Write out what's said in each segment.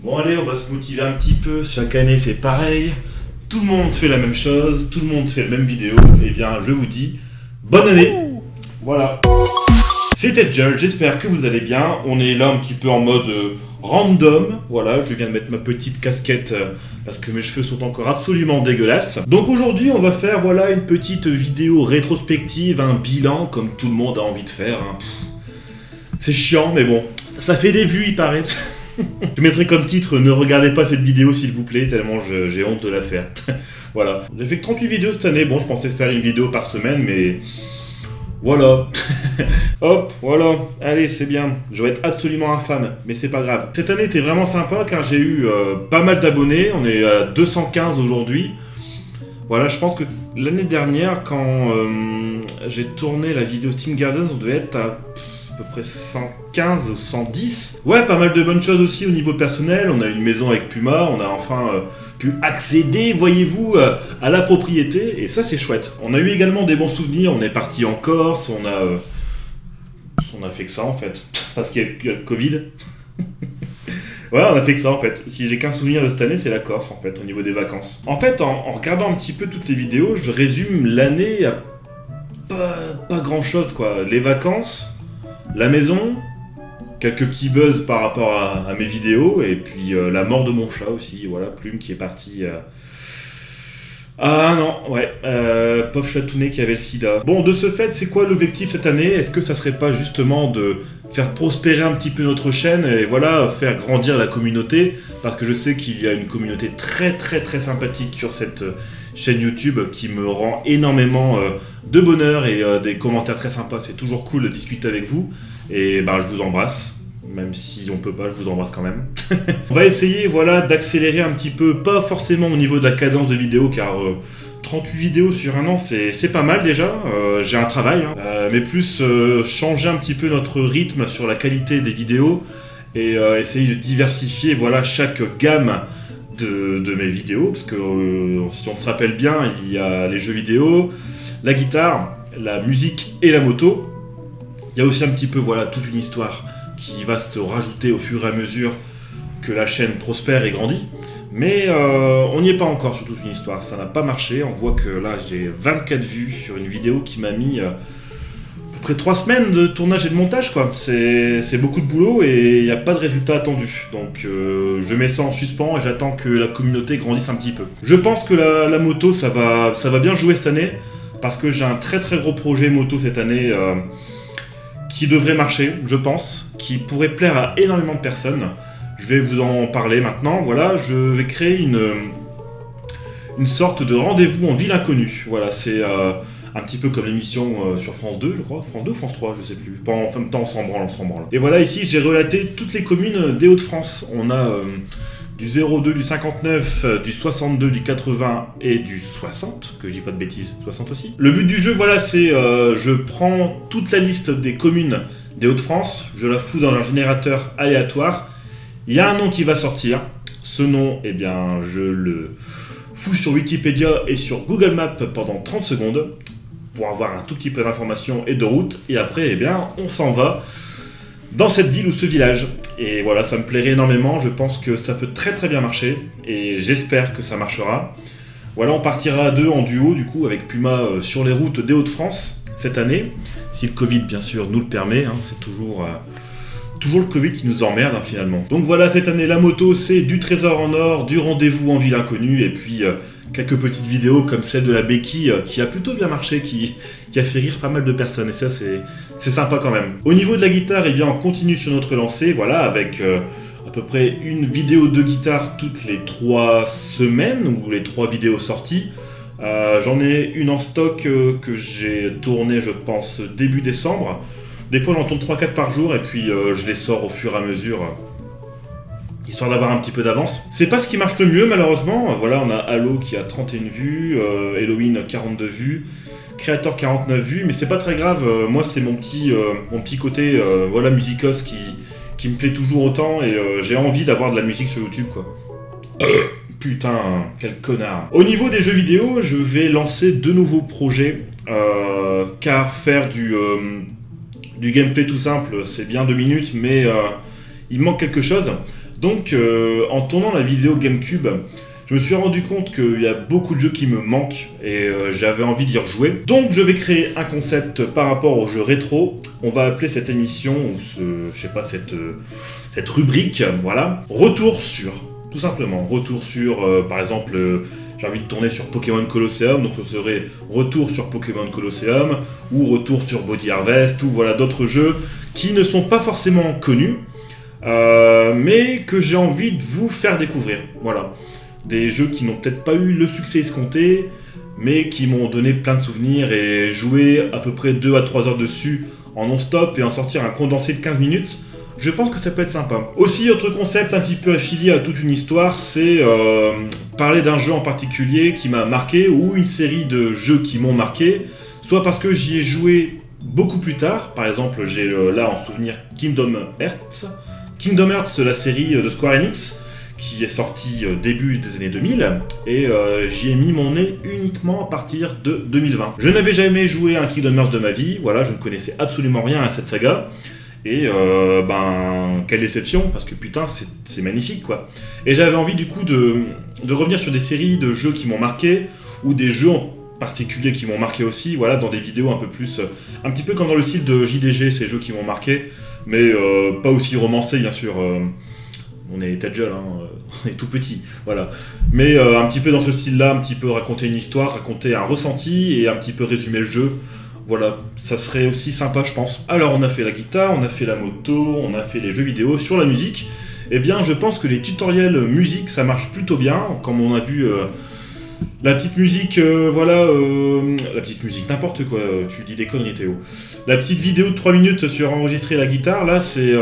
Bon allez, on va se motiver un petit peu, chaque année c'est pareil, tout le monde fait la même chose, tout le monde fait la même vidéo, et bien je vous dis, bonne année. Voilà. C'était Joel, j'espère que vous allez bien, on est là un petit peu en mode random, voilà, je viens de mettre ma petite casquette parce que mes cheveux sont encore absolument dégueulasses. Donc aujourd'hui on va faire voilà une petite vidéo rétrospective, un bilan comme tout le monde a envie de faire. Hein. C'est chiant mais bon, ça fait des vues il paraît. Je mettrai comme titre « Ne regardez pas cette vidéo s'il vous plaît » tellement j'ai honte de la faire. Voilà. J'ai fait que 38 vidéos cette année. Bon, je pensais faire une vidéo par semaine, mais... Voilà. Hop, voilà. Allez, c'est bien. Je vais être absolument infâme, mais c'est pas grave. Cette année était vraiment sympa car j'ai eu pas mal d'abonnés. On est à 215 aujourd'hui. Voilà, je pense que l'année dernière, quand j'ai tourné la vidéo Steam Garden, on devait être à peu près 115 ou 110. Ouais, pas mal de bonnes choses aussi au niveau personnel. On a une maison avec Puma, on a enfin pu accéder, voyez-vous, à la propriété, et ça c'est chouette. On a eu également des bons souvenirs, on est parti en Corse, on a fait que ça en fait, parce qu'il y a le Covid. Ouais, on a fait que ça en fait. Si j'ai qu'un souvenir de cette année, c'est la Corse en fait, au niveau des vacances. En fait, en regardant un petit peu toutes les vidéos, je résume l'année à pas grand chose quoi. Les vacances, la maison, quelques petits buzz par rapport à mes vidéos, et puis la mort de mon chat aussi, voilà, Plume qui est parti... Ah non, ouais, pauvre chatounet qui avait le sida. Bon, de ce fait, c'est quoi l'objectif cette année? Est-ce que ça serait pas justement de faire prospérer un petit peu notre chaîne et voilà, faire grandir la communauté? Parce que je sais qu'il y a une communauté très très très sympathique sur cette chaîne YouTube qui me rend énormément de bonheur et des commentaires très sympas. C'est toujours cool de discuter avec vous et ben, je vous embrasse. Même si on peut pas, je vous embrasse quand même. On va essayer voilà, d'accélérer un petit peu, pas forcément au niveau de la cadence de vidéo, car 38 vidéos sur un an, c'est pas mal déjà. J'ai un travail, hein. Mais plus changer un petit peu notre rythme sur la qualité des vidéos et essayer de diversifier voilà, chaque gamme de mes vidéos, parce que si on se rappelle bien, il y a les jeux vidéo, la guitare, la musique et la moto. Il y a aussi un petit peu voilà, toute une histoire qui va se rajouter au fur et à mesure que la chaîne prospère et grandit. Mais on n'y est pas encore sur toute une histoire, ça n'a pas marché. On voit que là j'ai 24 vues sur une vidéo qui m'a mis à peu près 3 semaines de tournage et de montage quoi. C'est beaucoup de boulot et il n'y a pas de résultat attendu. Donc je mets ça en suspens et j'attends que la communauté grandisse un petit peu. Je pense que la moto ça va bien jouer cette année, parce que j'ai un très très gros projet moto cette année qui devrait marcher, je pense, qui pourrait plaire à énormément de personnes. Je vais vous en parler maintenant. Voilà, je vais créer une sorte de rendez-vous en ville inconnue. Voilà, c'est un petit peu comme l'émission sur France 2, je crois. France 2 ou France 3, je sais plus. Pas en même temps, on s'en branle. Et voilà, ici, j'ai relaté toutes les communes des Hauts-de-France. On a du 02, du 59, du 62, du 80 et du 60, que je dis pas de bêtises, 60 aussi. Le but du jeu, voilà, c'est je prends toute la liste des communes des Hauts-de-France, je la fous dans un générateur aléatoire, il y a un nom qui va sortir, ce nom, eh bien, je le fous sur Wikipédia et sur Google Maps pendant 30 secondes, pour avoir un tout petit peu d'informations et de route, et après, eh bien, on s'en va dans cette ville ou ce village. Et voilà, ça me plairait énormément, je pense que ça peut très très bien marcher, et j'espère que ça marchera. Voilà, on partira à deux en duo, du coup, avec Puma sur les routes des Hauts-de-France, cette année. Si le Covid, bien sûr, nous le permet, hein, c'est toujours le Covid qui nous emmerde, hein, finalement. Donc voilà, cette année, la moto, c'est du trésor en or, du rendez-vous en ville inconnue, et puis quelques petites vidéos comme celle de la béquille, qui a plutôt bien marché, qui a fait rire pas mal de personnes, et ça, c'est sympa quand même. Au niveau de la guitare, eh bien, on continue sur notre lancée, voilà, avec à peu près une vidéo de guitare toutes les 3 semaines, ou les 3 vidéos sorties. J'en ai une en stock que j'ai tournée, je pense, début décembre. Des fois, j'en tourne 3-4 par jour, et puis je les sors au fur et à mesure, histoire d'avoir un petit peu d'avance. C'est pas ce qui marche le mieux, malheureusement. Voilà, on a Halo qui a 31 vues, Halloween 42 vues, Creator 49 vues, mais c'est pas très grave. Moi, c'est mon petit côté voilà, musicos qui me plaît toujours autant, et j'ai envie d'avoir de la musique sur YouTube, quoi. Putain, quel connard. Au niveau des jeux vidéo, je vais lancer 2 nouveaux projets, car faire du gameplay tout simple, c'est bien 2 minutes, mais il manque quelque chose. Donc en tournant la vidéo GameCube, je me suis rendu compte qu'il y a beaucoup de jeux qui me manquent et j'avais envie d'y rejouer. Donc je vais créer un concept par rapport aux jeux rétro. On va appeler cette émission, ou cette rubrique, voilà, Retour sur. Tout simplement, retour sur, par exemple, j'ai envie de tourner sur Pokémon Colosseum, donc ce serait retour sur Pokémon Colosseum, ou retour sur Body Harvest, ou voilà, d'autres jeux qui ne sont pas forcément connus, mais que j'ai envie de vous faire découvrir, voilà. Des jeux qui n'ont peut-être pas eu le succès escompté, mais qui m'ont donné plein de souvenirs, et jouer à peu près 2 à 3 heures dessus en non-stop, et en sortir un condensé de 15 minutes, je pense que ça peut être sympa. Aussi, autre concept un petit peu affilié à toute une histoire, c'est parler d'un jeu en particulier qui m'a marqué, ou une série de jeux qui m'ont marqué, soit parce que j'y ai joué beaucoup plus tard, par exemple j'ai là en souvenir Kingdom Hearts. Kingdom Hearts, la série de Square Enix, qui est sortie début des années 2000, et j'y ai mis mon nez uniquement à partir de 2020. Je n'avais jamais joué à un Kingdom Hearts de ma vie, voilà, je ne connaissais absolument rien à cette saga, et quelle déception, parce que putain, c'est magnifique, quoi. Et j'avais envie du coup de revenir sur des séries de jeux qui m'ont marqué, ou des jeux en particulier qui m'ont marqué aussi, voilà, dans des vidéos un peu plus, un petit peu comme dans le style de JDG, ces jeux qui m'ont marqué, mais pas aussi romancés, bien sûr. On est tête jeune, hein, on est tout petit, voilà. Mais un petit peu dans ce style-là, un petit peu raconter une histoire, raconter un ressenti et un petit peu résumer le jeu. Voilà, ça serait aussi sympa, je pense. Alors, on a fait la guitare, on a fait la moto, on a fait les jeux vidéo. Sur la musique, eh bien, je pense que les tutoriels musique, ça marche plutôt bien. Comme on a vu, la petite musique, voilà, la petite musique, n'importe quoi, tu dis des conneries, Théo. La petite vidéo de 3 minutes sur enregistrer la guitare, là, c'est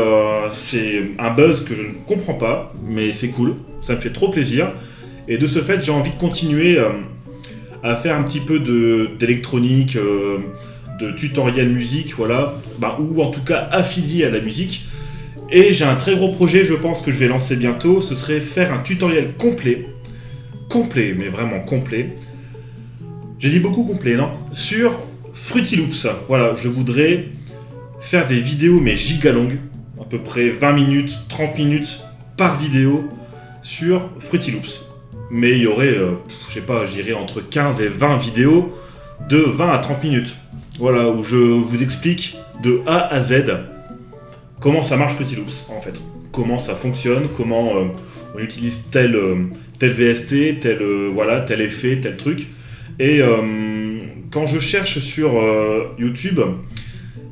un buzz que je ne comprends pas, mais c'est cool, ça me fait trop plaisir. Et de ce fait, j'ai envie de continuer à faire un petit peu d'électronique, de tutoriel musique, voilà, ou en tout cas affilié à la musique. Et j'ai un très gros projet, je pense que je vais lancer bientôt, ce serait faire un tutoriel complet, mais vraiment complet. J'ai dit beaucoup complet, non ? Sur Fruity Loops. Voilà, je voudrais faire des vidéos, mais giga longues, à peu près 20 minutes, 30 minutes par vidéo sur Fruity Loops. Mais il y aurait, je sais pas, je dirais entre 15 et 20 vidéos de 20 à 30 minutes. Voilà, où je vous explique de A à Z comment ça marche Fruity Loops, en fait. Comment ça fonctionne, comment on utilise tel VST, tel effet, tel truc. Et quand je cherche sur YouTube,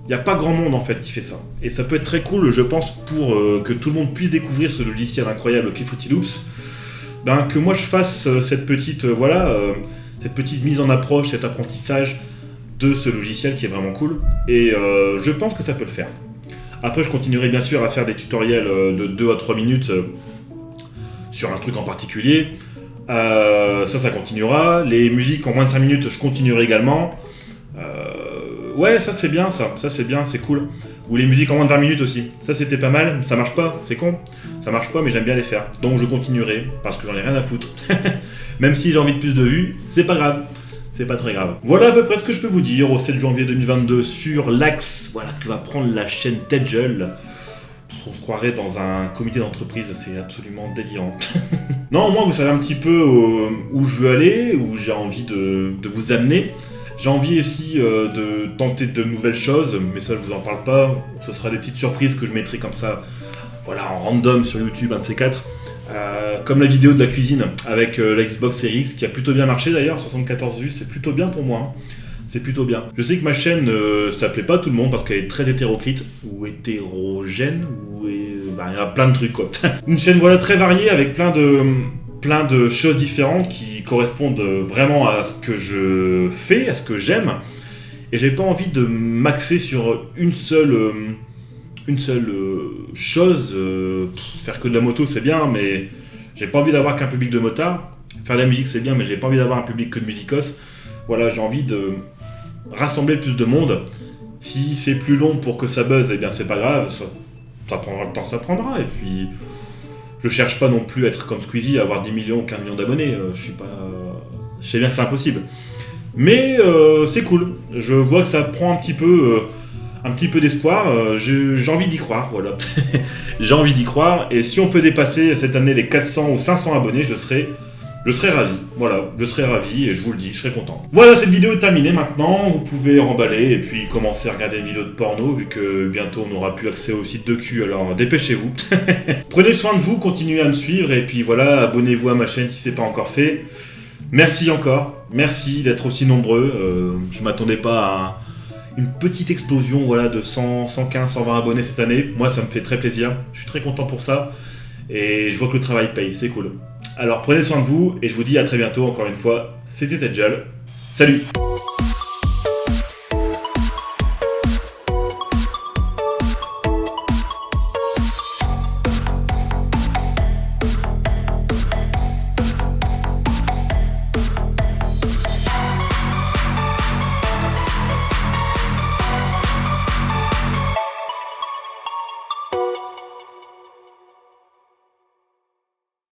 il n'y a pas grand monde en fait qui fait ça. Et ça peut être très cool, je pense, pour que tout le monde puisse découvrir ce logiciel incroyable qu'est Fruity Loops. Que moi je fasse cette petite mise en approche, cet apprentissage de ce logiciel qui est vraiment cool. Et je pense que ça peut le faire. Après, je continuerai bien sûr à faire des tutoriels de 2 à 3 minutes sur un truc en particulier. Ça continuera. Les musiques en moins de 5 minutes, je continuerai également. Ouais, ça c'est bien, ça c'est bien, c'est cool. Ou les musiques en moins de 20 minutes aussi. Ça c'était pas mal, ça marche pas, c'est con. Ça marche pas, mais j'aime bien les faire. Donc je continuerai, parce que j'en ai rien à foutre. Même si j'ai envie de plus de vues, c'est pas grave. C'est pas très grave. Voilà à peu près ce que je peux vous dire au 7 janvier 2022 sur l'axe, voilà, que va prendre la chaîne Tedgel. On se croirait dans un comité d'entreprise, c'est absolument délirant. Non, au moins vous savez un petit peu où je veux aller, où j'ai envie de vous amener. J'ai envie aussi de tenter de nouvelles choses, mais ça je vous en parle pas. Ce sera des petites surprises que je mettrai comme ça, voilà, en random sur YouTube, un de ces quatre. Comme la vidéo de la cuisine avec la Xbox Series X, qui a plutôt bien marché d'ailleurs, 74 vues, c'est plutôt bien pour moi. Hein. C'est plutôt bien. Je sais que ma chaîne, ça plaît pas à tout le monde parce qu'elle est très hétéroclite, ou hétérogène, ou il y a plein de trucs quoi. Une chaîne voilà très variée avec plein de choses différentes qui correspondent vraiment à ce que je fais, à ce que j'aime. Et j'ai pas envie de m'axer sur une seule chose. Faire que de la moto c'est bien, mais j'ai pas envie d'avoir qu'un public de motards. Faire de la musique c'est bien, mais j'ai pas envie d'avoir un public que de musicos. Voilà, j'ai envie de rassembler le plus de monde. Si c'est plus long pour que ça buzz, eh bien c'est pas grave, ça prendra le temps, ça prendra. Et puis, je cherche pas non plus à être comme Squeezie, à avoir 10 millions ou 15 millions d'abonnés. Je sais bien que c'est impossible. Mais c'est cool. Je vois que ça prend un petit peu un petit peu d'espoir. J'ai envie d'y croire, voilà. J'ai envie d'y croire. Et si on peut dépasser cette année les 400 ou 500 abonnés, je serai ravi. Voilà, je serai ravi et je vous le dis, je serai content. Voilà, cette vidéo est terminée maintenant. Vous pouvez remballer et puis commencer à regarder une vidéo de porno vu que bientôt on n'aura plus accès au site de cul, alors dépêchez-vous. Prenez soin de vous, continuez à me suivre et puis voilà, abonnez-vous à ma chaîne si c'est pas encore fait. Merci encore, merci d'être aussi nombreux. Je m'attendais pas à une petite explosion voilà, de 100, 115, 120 abonnés cette année. Moi, ça me fait très plaisir. Je suis très content pour ça. Et je vois que le travail paye, c'est cool. Alors prenez soin de vous et je vous dis à très bientôt encore une fois. C'était Tedjal. Salut!